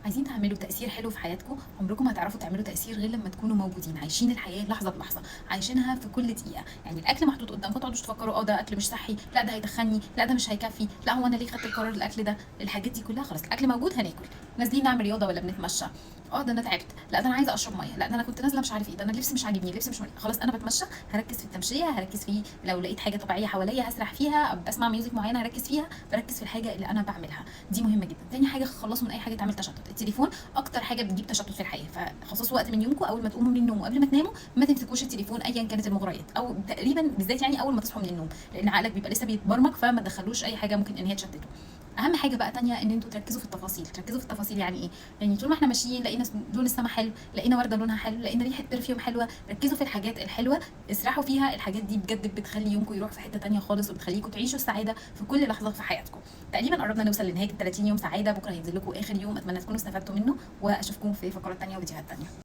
عايزين تعملوا تأثير حلو في حياتكم، عمركم ما هتعرفوا تعملوا تأثير غير لما تكونوا موجودين، عايشين الحياة لحظة بلحظة، عايشينها في كل دقيقة. يعني الأكل محطوط قدامكم، ما تقعدوش تفكروا ده أكل مش صحي، لا ده هيتخني، لا ده مش هيكفي، لا هو أنا ليه خدت القرار الأكل ده. الحاجات دي كلها خلاص، الأكل موجود هناكل. نازلين نعمل رياضة ولا بنتمشى، ده انا تعبت، لا ده انا عايزه اشرب ميه، لا ده انا كنت نازله مش عارف ايه، ده انا اللبس مش عاجبني، اللبس مش مريح. خلاص انا بتمشى، هركز في التمشيه، هركز في لو لقيت حاجه طبيعيه حواليا هسرح فيها، بسمع ميوزك معينه هركز فيها، بركز في الحاجه اللي انا بعملها. دي مهمه جدا. تاني حاجه، خلصوا من اي حاجه تعمل تشتت. التليفون اكتر حاجه بتجيب تشتت في الحياه، فخصصوا وقت من يومكم اول ما تقوموا من النوم وقبل ما تناموا ما تمسكوش التليفون ايا كانت المغريات، او تقريبا بالذات يعني اول ما تصحوا من النوم، لان عقلك بيبقى لسه بيتبرمج، فما تدخلوش اي حاجه ممكن ان هي تشتته. اهم حاجه بقى تانية ان انتوا تركزوا في التفاصيل. تركزوا في التفاصيل يعني ايه؟ يعني طول ما احنا ماشيين لقينا لون السما حلو، لقينا ورده لونها حلو، لقينا ريحه برفيوم حلوه، ركزوا في الحاجات الحلوه، اسرحوا فيها. الحاجات دي بجد بتخلي يومكم يروح في حته تانية خالص، وبتخليكم تعيشوا السعاده في كل لحظه في حياتكم. تقريبا قربنا نوصل لنهايه ال 30 يوم سعاده، بكره هينزل لكم اخر يوم، اتمنى تكونوا استفدتوا منه، واشوفكم في فقرات تانية وفيديوهات تانية.